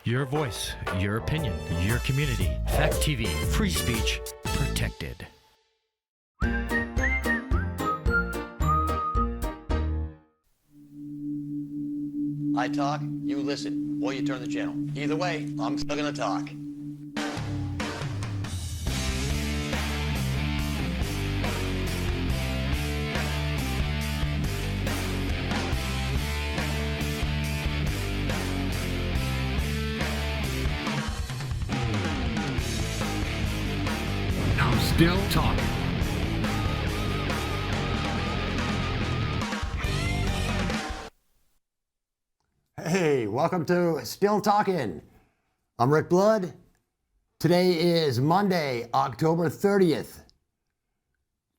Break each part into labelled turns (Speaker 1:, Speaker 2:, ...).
Speaker 1: Your voice, your opinion, your community. Fact TV, free speech, protected.
Speaker 2: I talk, you listen, or you turn the channel. Either way, I'm still gonna talk.
Speaker 1: I'm still talking.
Speaker 3: Hey, welcome to Still Talking. I'm Rick Blood. Today is Monday, October 30th.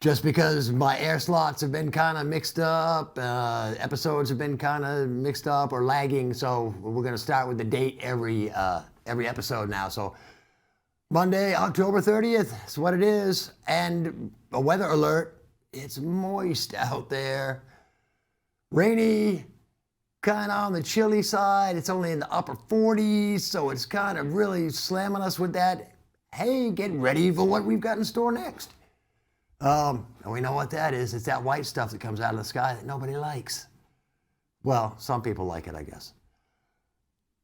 Speaker 3: Just because my air slots have been kind of mixed up, episodes have been kind of mixed up or lagging, so we're going to start with the date every episode now. So Monday, October 30th is what it is. And a weather alert. It's moist out there. Rainy, kind of on the chilly side. It's only in the upper 40s, so it's kind of really slamming us with that. Hey, get ready for what we've got in store next. And we know what that is. It's that white stuff that comes out of the sky that nobody likes. Well, some people like it, I guess.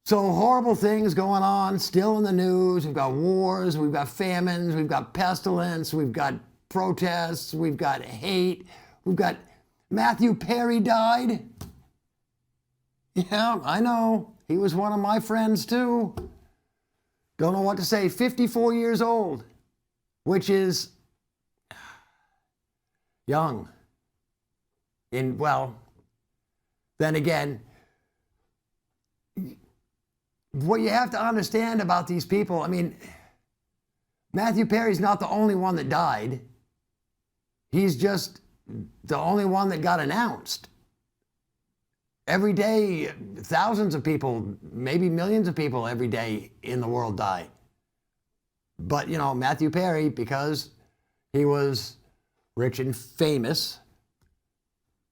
Speaker 3: So horrible things going on, still in the news. We've got wars, we've got famines, we've got pestilence, we've got protests, we've got hate. We've got Matthew Perry died. Yeah, I know. He was one of my friends too. Don't know what to say. 54 years old, which is young. Well, then again, what you have to understand about these people, I mean, Matthew Perry's not the only one that died. He's just the only one that got announced. Every day, thousands of people, maybe millions of people every day in the world die. But, you know, Matthew Perry, because he was rich and famous,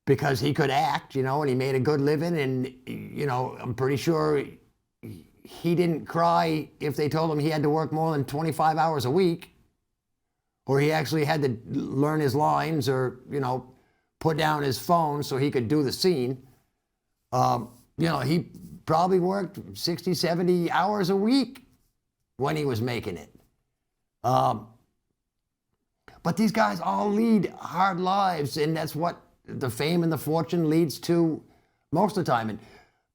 Speaker 3: because he could act, you know, and he made a good living, and, you know, I'm pretty sure he didn't cry if they told him he had to work more than 25 hours a week, or he actually had to learn his lines or, you know, put down his phone so he could do the scene. You know, he probably worked 60, 70 hours a week when he was making it. But these guys all lead hard lives, and that's what the fame and the fortune leads to most of the time. And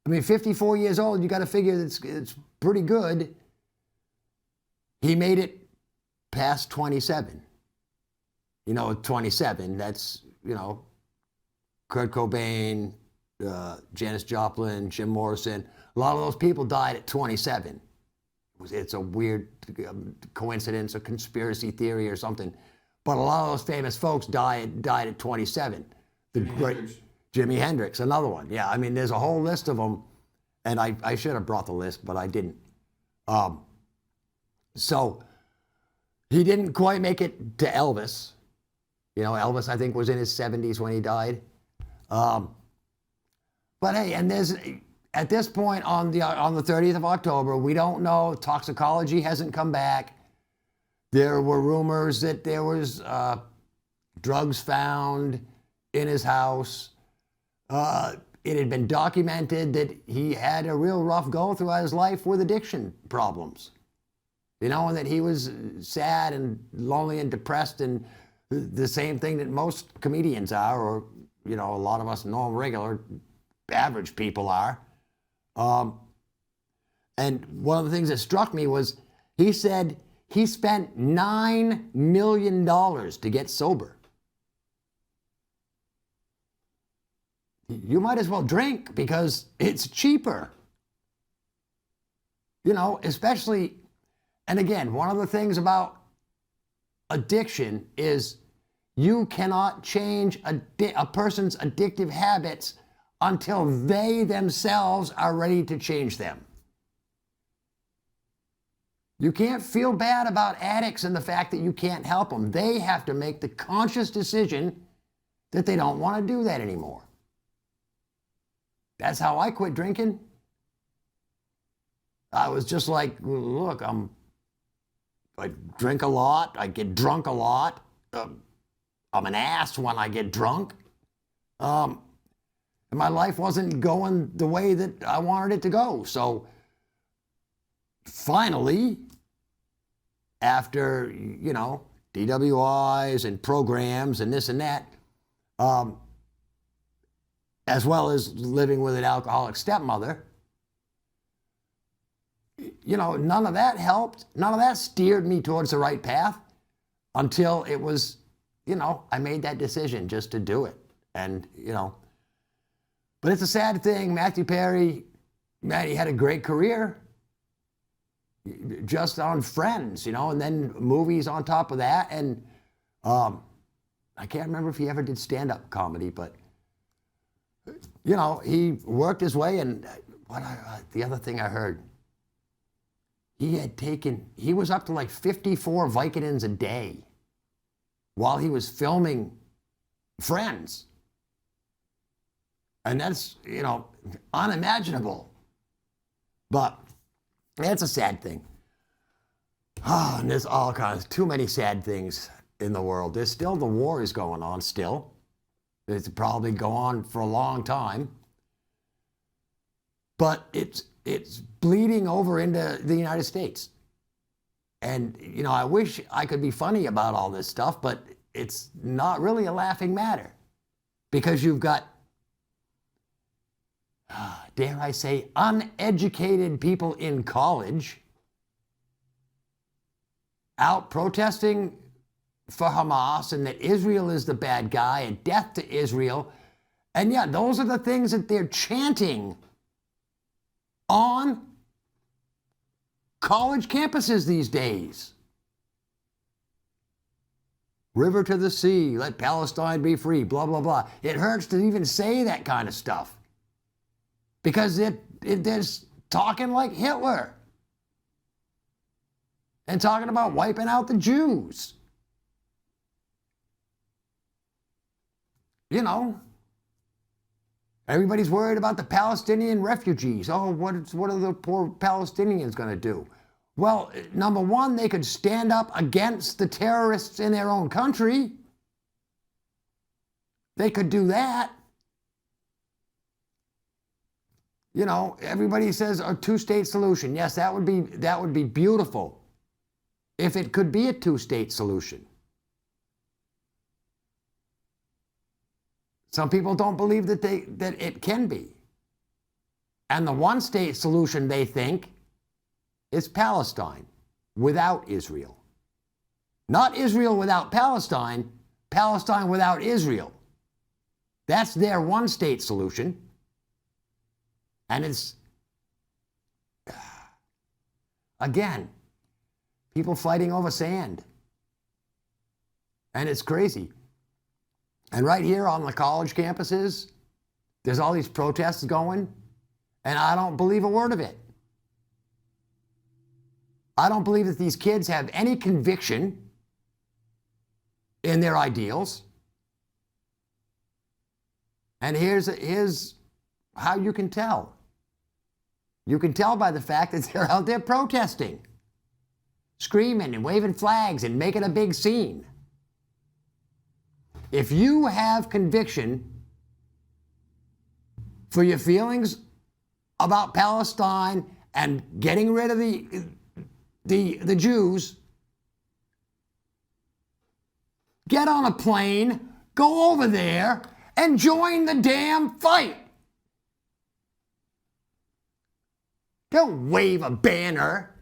Speaker 3: I mean, 54 years old, you got to figure it's pretty good. He made it past 27. You know, 27, that's, you know, Kurt Cobain, Janis Joplin, Jim Morrison. A lot of those people died at 27. It's a weird coincidence, a conspiracy theory or something. But a lot of those famous folks died at 27. The great Jimi Hendrix, another one. Yeah, I mean, there's a whole list of them, and I should have brought the list, but I didn't. So he didn't quite make it to Elvis. You know, Elvis, I think, was in his 70s when he died. But hey, and there's, at this point on the 30th of October, we don't know. Toxicology hasn't come back. There were rumors that there was drugs found in his house. It had been documented that he had a real rough go throughout his life with addiction problems. You know, and that he was sad and lonely and depressed, and the same thing that most comedians are, or, you know, a lot of us normal, regular, average people are. And one of the things that struck me was he said he spent $9 million to get sober. You might as well drink because it's cheaper. You know, especially, and again, one of the things about addiction is you cannot change a person's addictive habits until they themselves are ready to change them. You can't feel bad about addicts and the fact that you can't help them. They have to make the conscious decision that they don't want to do that anymore. That's how I quit drinking. I was just like, look, I drink a lot, I get drunk a lot. I'm an ass when I get drunk. And my life wasn't going the way that I wanted it to go. So finally, after, DWIs and programs and this and that, as well as living with an alcoholic stepmother, none of that helped. None of that steered me towards the right path until it was, I made that decision just to do it. And, but it's a sad thing. Matthew Perry, man, he had a great career just on Friends, and then movies on top of that. And I can't remember if he ever did stand-up comedy, but, he worked his way. And the other thing I heard, he was up to like 54 Vicodins a day while he was filming Friends. And that's, unimaginable. But it's a sad thing. And there's all kinds, too many sad things in the world. There's still, the war is going on still. It's probably go on for a long time. But it's bleeding over into the United States. And, I wish I could be funny about all this stuff, but it's not really a laughing matter. Because you've got, dare I say, uneducated people in college out protesting for Hamas and that Israel is the bad guy and death to Israel. And yeah, those are the things that they're chanting on college campuses these days. River to the sea, let Palestine be free, blah, blah, blah. It hurts to even say that kind of stuff because they're talking like Hitler and talking about wiping out the Jews. Everybody's worried about the Palestinian refugees. Oh, what are the poor Palestinians going to do? Well, number one, they could stand up against the terrorists in their own country. They could do that. Everybody says a two-state solution. Yes, that would be beautiful if it could be a two-state solution. Some people don't believe that it can be. And the one-state solution, they think, is Palestine without Israel. Not Israel without Palestine, Palestine without Israel. That's their one-state solution. And it's, again, people fighting over sand. And it's crazy. And right here on the college campuses, there's all these protests going, and I don't believe a word of it. I don't believe that these kids have any conviction in their ideals. And here's how you can tell. You can tell by the fact that they're out there protesting, screaming and waving flags and making a big scene. If you have conviction for your feelings about Palestine and getting rid of the Jews, get on a plane, go over there, and join the damn fight. Don't wave a banner,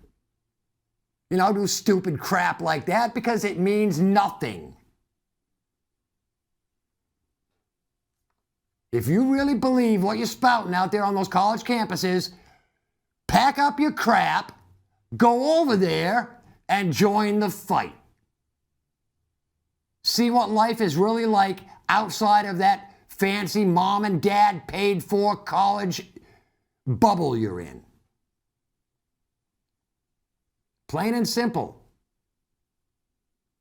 Speaker 3: do stupid crap like that because it means nothing. If you really believe what you're spouting out there on those college campuses, pack up your crap, go over there, and join the fight. See what life is really like outside of that fancy mom and dad paid for college bubble you're in. Plain and simple.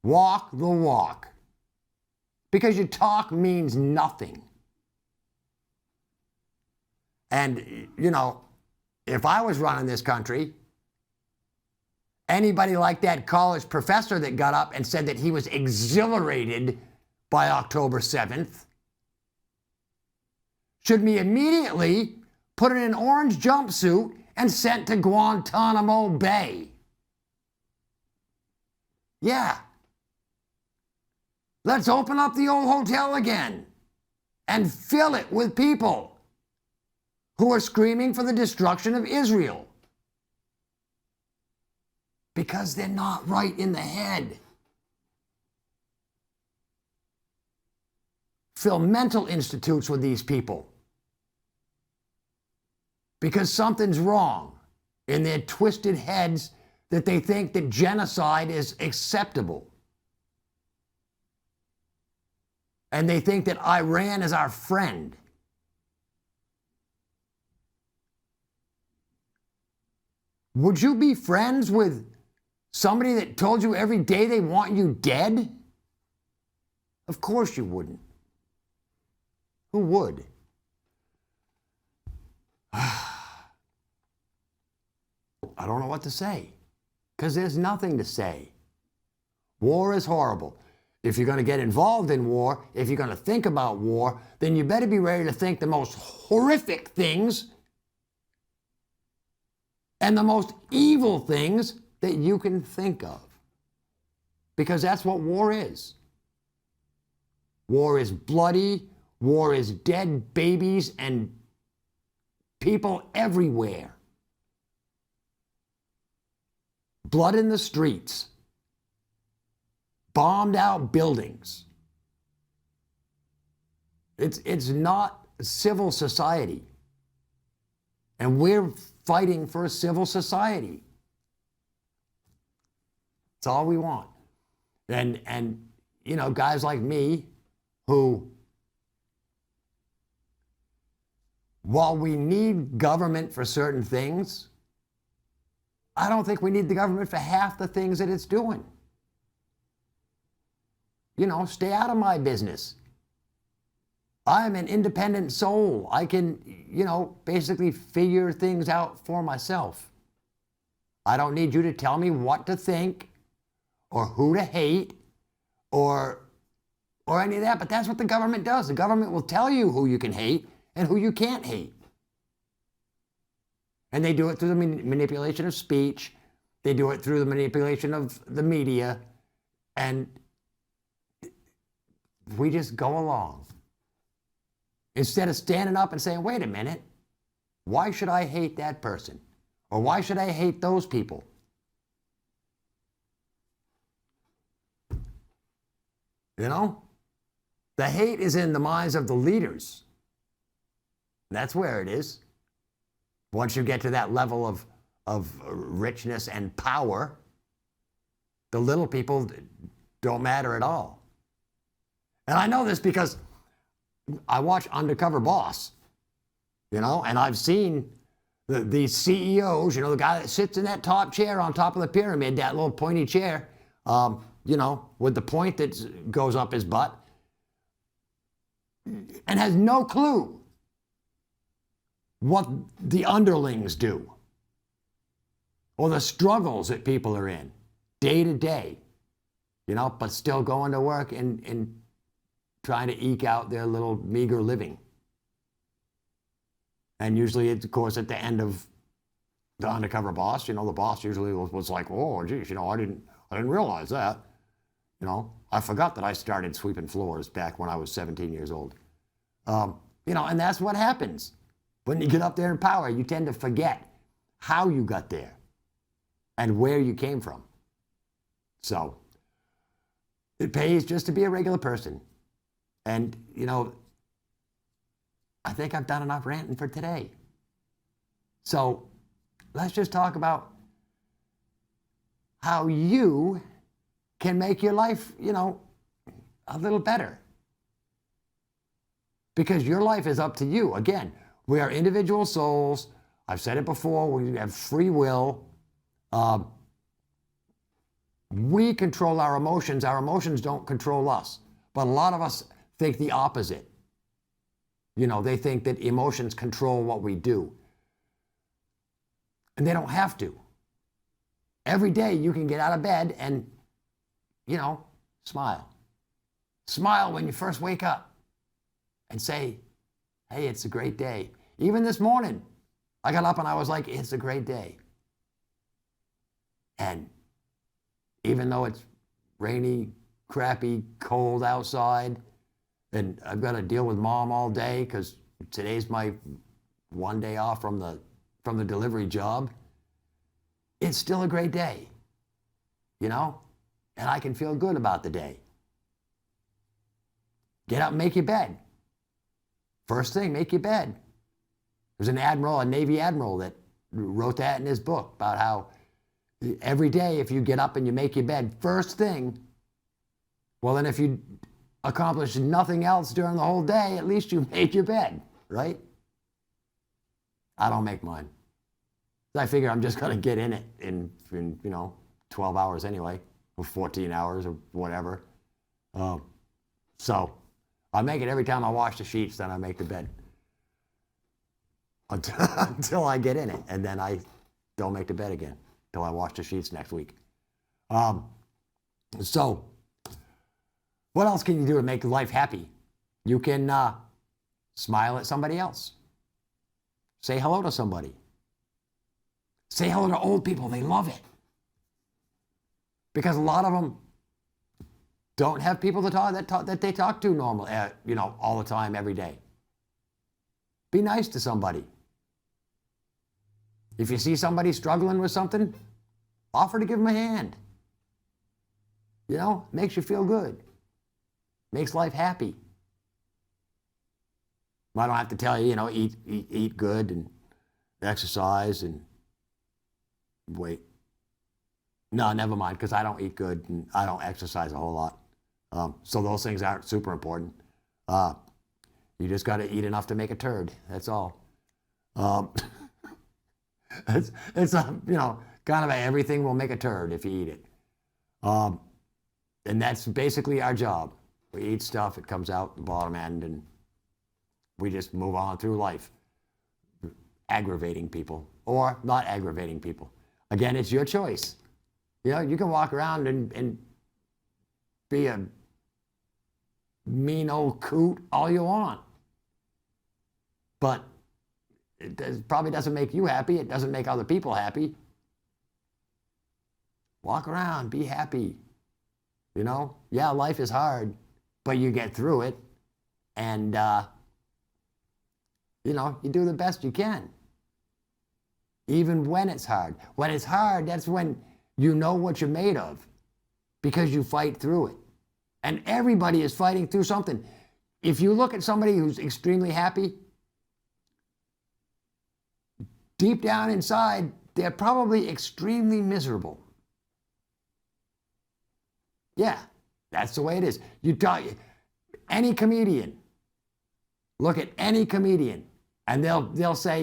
Speaker 3: Walk the walk. Because your talk means nothing. And, if I was running this country, anybody like that college professor that got up and said that he was exhilarated by October 7th should be immediately put in an orange jumpsuit and sent to Guantanamo Bay. Yeah. Let's open up the old hotel again and fill it with people who are screaming for the destruction of Israel. Because they're not right in the head. Fill mental institutes with these people. Because something's wrong in their twisted heads that they think that genocide is acceptable. And they think that Iran is our friend. Would you be friends with somebody that told you every day they want you dead? Of course you wouldn't. Who would? I don't know what to say, because there's nothing to say. War is horrible. If you're going to get involved in war, if you're going to think about war, then you better be ready to think the most horrific things and the most evil things that you can think of. Because that's what war is. War is bloody. War is dead babies and people everywhere. Blood in the streets. Bombed out buildings. It's not civil society. And we're fighting for a civil society. That's all we want. And you know, guys like me who, while we need government for certain things, I don't think we need the government for half the things that it's doing. You know, stay out of my business. I'm an independent soul. I can, you know, basically figure things out for myself. I don't need you to tell me what to think or who to hate or any of that, but that's what the government does. The government will tell you who you can hate and who you can't hate. And they do it through the manipulation of speech. They do it through the manipulation of the media. And we just go along. Instead of standing up and saying, wait a minute, why should I hate that person? Or why should I hate those people? You know? The hate is in the minds of the leaders. That's where it is. Once you get to that level of richness and power, the little people don't matter at all. And I know this because I watch Undercover Boss, you know, and I've seen these CEOs, you know, the guy that sits in that top chair on top of the pyramid, that little pointy chair, you know, with the point that goes up his butt, and has no clue what the underlings do or the struggles that people are in day to day, you know, but still going to work and trying to eke out their little meager living. And usually, it's, of course, at the end of the Undercover Boss, you know, the boss usually was like, oh, geez, you know, I didn't realize that. You know, I forgot that I started sweeping floors back when I was 17 years old. You know, and that's what happens. When you get up there in power, you tend to forget how you got there and where you came from. So it pays just to be a regular person. And, you know, I think I've done enough ranting for today. So let's just talk about how you can make your life, you know, a little better. Because your life is up to you. Again, we are individual souls. I've said it before, we have free will. We control our emotions don't control us. But a lot of us think the opposite. You know, they think that emotions control what we do. And they don't have to. every day you can get out of bed and, smile. Smile when you first wake up and say, hey, it's a great day. Even this morning, I got up and I was like, it's a great day. And even though it's rainy, crappy, cold outside, and I've got to deal with Mom all day because today's my one day off from the delivery job, it's still a great day, and I can feel good about the day. Get up and make your bed. First thing, make your bed. There's an admiral, a Navy admiral, that wrote that in his book about how every day if you get up and you make your bed, first thing, well, then if you accomplish nothing else during the whole day, at least you made your bed, right? I don't make mine. I figure I'm just going to get in it in 12 hours anyway, or 14 hours or whatever. So I make it every time I wash the sheets, then I make the bed. Until I get in it, and then I don't make the bed again until I wash the sheets next week. So what else can you do to make life happy? You can smile at somebody else. Say hello to somebody. Say hello to old people. They love it. Because a lot of them don't have people that they talk to normally, all the time, every day. Be nice to somebody. If you see somebody struggling with something, offer to give them a hand. Makes you feel good. Makes life happy. I don't have to tell you, eat good and exercise and wait. No, never mind, because I don't eat good and I don't exercise a whole lot. So those things aren't super important. You just got to eat enough to make a turd. That's all. It's kind of everything will make a turd if you eat it. And that's basically our job. We eat stuff, it comes out the bottom end, and we just move on through life, aggravating people or not aggravating people. Again, it's your choice. You can walk around and be a mean old coot all you want. But it probably doesn't make you happy. It doesn't make other people happy. Walk around, be happy. Yeah, life is hard, but you get through it. And, you do the best you can. Even when it's hard. When it's hard, that's when you know what you're made of because you fight through it. And everybody is fighting through something. If you look at somebody who's extremely happy, deep down inside, they're probably extremely miserable. Yeah, that's the way it is. Any comedian, look at any comedian, and they'll say,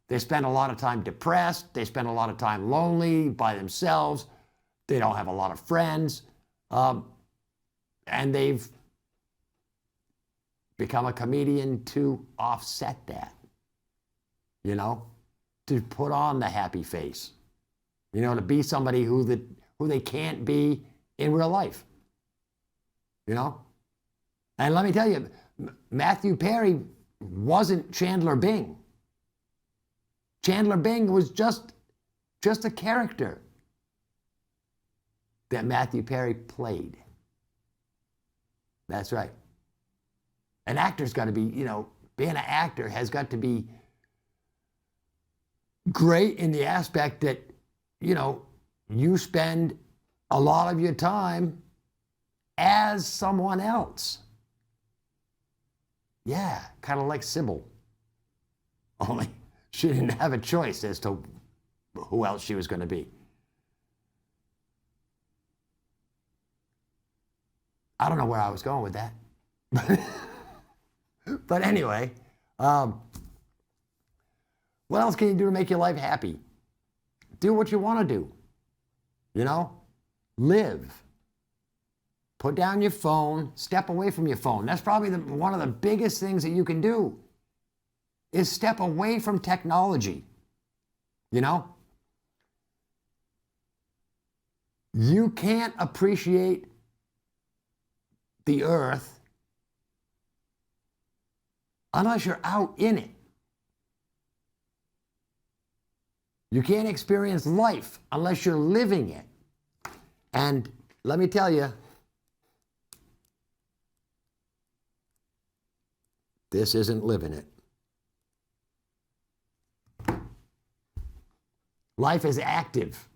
Speaker 3: they spend a lot of time depressed, they spend a lot of time lonely by themselves, they don't have a lot of friends, and they've become a comedian to offset that, to put on the happy face, to be somebody who they can't be in real life, And let me tell you, Matthew Perry wasn't Chandler Bing. Chandler Bing was just a character that Matthew Perry played. That's right. An actor's got to be, being an actor has got to be great in the aspect that, you spend a lot of your time as someone else. Yeah, kind of like Sybil. Only she didn't have a choice as to who else she was going to be. I don't know where I was going with that. But anyway, what else can you do to make your life happy? Do what you want to do. Live. Put down your phone, step away from your phone. That's probably one of the biggest things that you can do is step away from technology. You can't appreciate the earth unless you're out in it. You can't experience life unless you're living it. And let me tell you, this isn't living it. Life is active.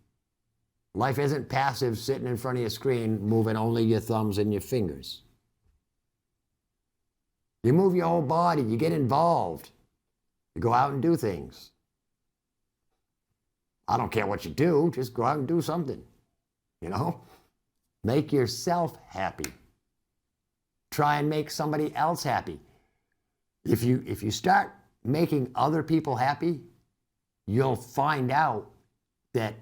Speaker 3: Life isn't passive, sitting in front of your screen, moving only your thumbs and your fingers. You move your whole body, you get involved. You go out and do things. I don't care what you do, just go out and do something. You know? Make yourself happy. Try and make somebody else happy. If you start making other people happy, you'll find out that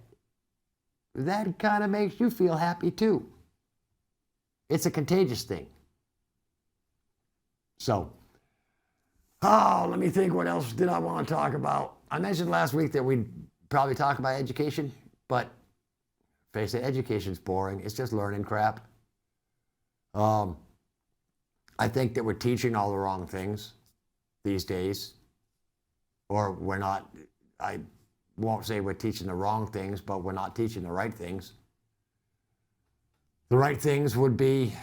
Speaker 3: kind of makes you feel happy too. It's a contagious thing. So, let me think, what else did I want to talk about? I mentioned last week that we'd probably talk about education, but face it, education's boring. It's just learning crap. I think that we're teaching all the wrong things these days. Or we're not, I won't say we're teaching the wrong things, but we're not teaching the right things. The right things would be,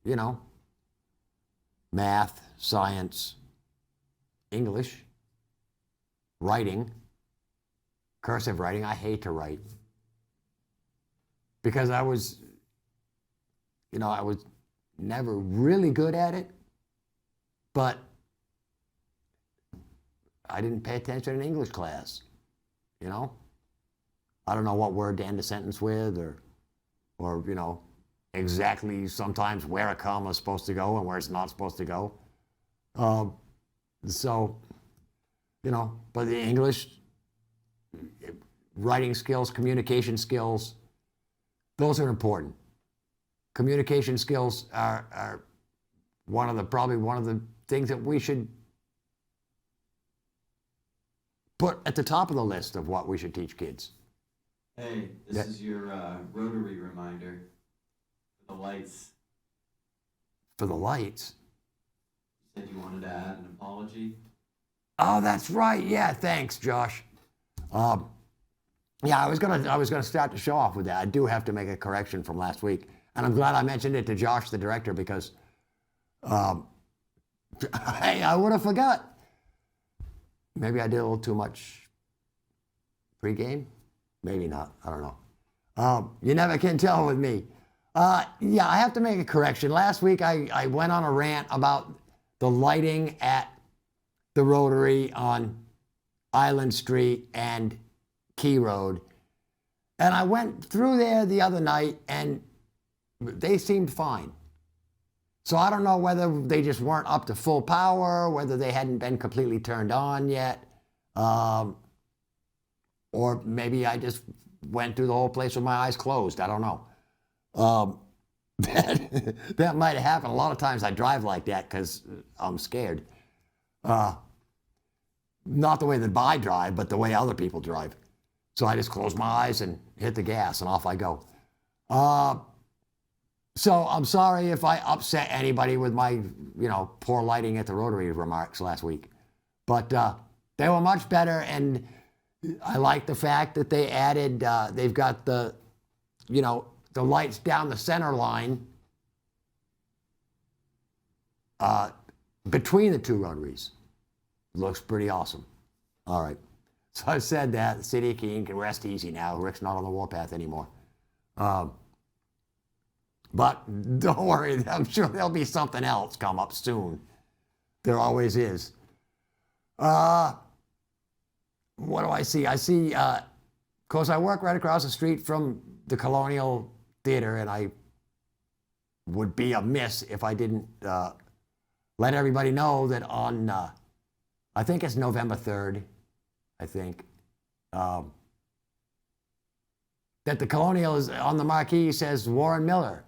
Speaker 3: you know, math, science, English, writing, cursive writing. I hate to write because I was never really good at it, but I didn't pay attention in English class, you know? I don't know what word to end a sentence with or you know, exactly sometimes where a comma is supposed to go and where it's not supposed to go. So, you know, but the English, writing skills, communication skills, those are important. Communication skills are probably one of the things that we should put at the top of the list of what we should teach kids.
Speaker 4: Hey, this is your Rotary reminder for the lights.
Speaker 3: For the lights?
Speaker 4: You said you wanted to add an apology?
Speaker 3: Oh, that's right. Yeah, thanks, Josh. Yeah, I was gonna start the show off with that. I do have to make a correction from last week, and I'm glad I mentioned it to Josh, the director, because hey, I would have forgot. Maybe I did a little too much pregame. Maybe not. I don't know. You never can tell with me. Yeah, I have to make a correction. Last week I went on a rant about the lighting at the Rotary on Island Street and Key Road. And I went through there the other night and they seemed fine. So I don't know whether they just weren't up to full power, whether they hadn't been completely turned on yet, or maybe I just went through the whole place with my eyes closed. I don't know. That might have happened. A lot of times I drive like that because I'm scared. Not the way that I drive, but the way other people drive. So I just close my eyes and hit the gas and off I go. So I'm sorry if I upset anybody with my, poor lighting at the Rotary remarks last week. But they were much better, and I like the fact that they added, they've got the lights down the center line between the two rotaries. Looks pretty awesome. All right. So I said that. The city of Keene can rest easy now. Rick's not on the warpath anymore. But don't worry, I'm sure there'll be something else come up soon. There always is. What do I see? I see, of course, I work right across the street from the Colonial Theater, and I would be amiss if I didn't let everybody know that on, I think it's November 3rd, that the Colonial is on the marquee says Warren Miller.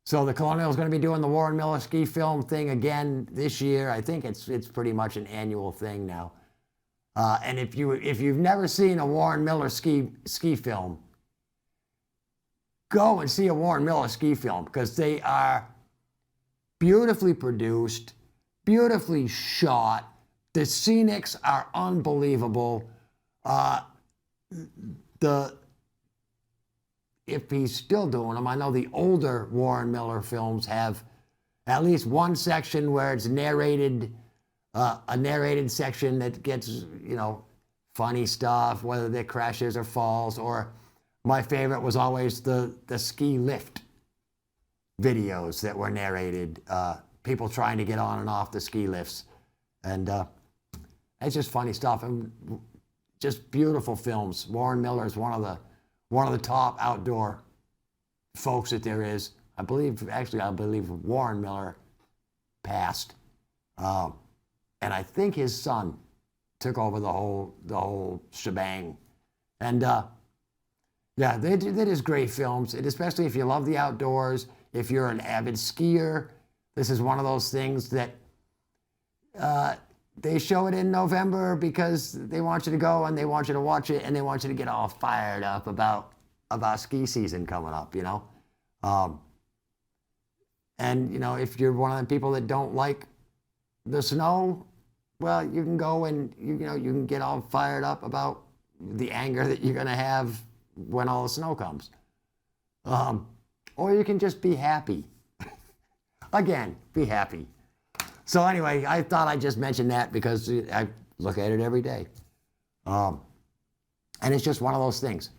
Speaker 3: So the Colonial is going to be doing the Warren Miller ski film thing again this year. I think it's pretty much an annual thing now. And if you've never seen a Warren Miller ski film, go and see a Warren Miller ski film because they are beautifully produced, beautifully shot. The scenics are unbelievable. If he's still doing them, I know the older Warren Miller films have at least one section where it's narrated, a narrated section that gets, you know, funny stuff, whether they're crashes or falls, or my favorite was always the ski lift videos that were narrated, people trying to get on and off the ski lifts. And it's just funny stuff and just beautiful films. Warren Miller is one of the top outdoor folks that there is. I believe Warren Miller passed, and I think his son took over the whole shebang. And yeah, they just great films, and especially if you love the outdoors, if you're an avid skier, this is one of those things that they show it in November because they want you to go and they want you to watch it and they want you to get all fired up about ski season coming up, you know. And you know, if you're one of the people that don't like the snow, well, you can go and you can get all fired up about the anger that you're gonna have when all the snow comes. Or you can just be happy. Again, be happy. So anyway, I thought I'd just mention that because I look at it every day. And it's just one of those things.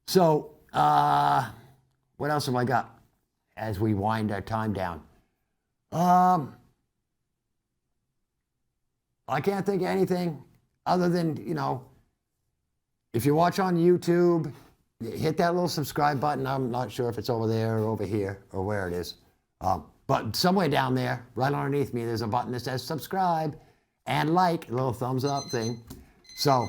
Speaker 3: So, what else have I got as we wind our time down? I can't think of anything other than, you know, if you watch on YouTube, hit that little subscribe button. I'm not sure if it's over there or over here or where it is. But somewhere down there, right underneath me, there's a button that says subscribe and like, a little thumbs up thing. So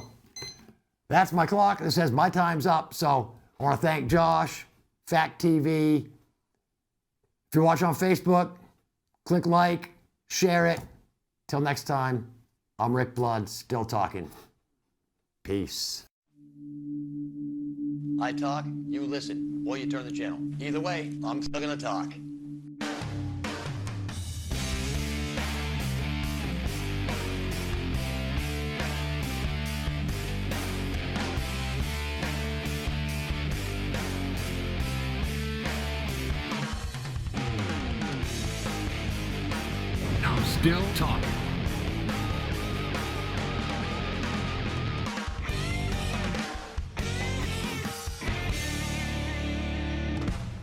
Speaker 3: that's my clock that says my time's up. So I want to thank Josh, Fact TV. If you watch on Facebook, click like, share it. Till next time, I'm Rick Blood, still talking. Peace.
Speaker 2: I talk, you listen, or you turn the channel. Either way, I'm still gonna talk.
Speaker 1: I'm still talking.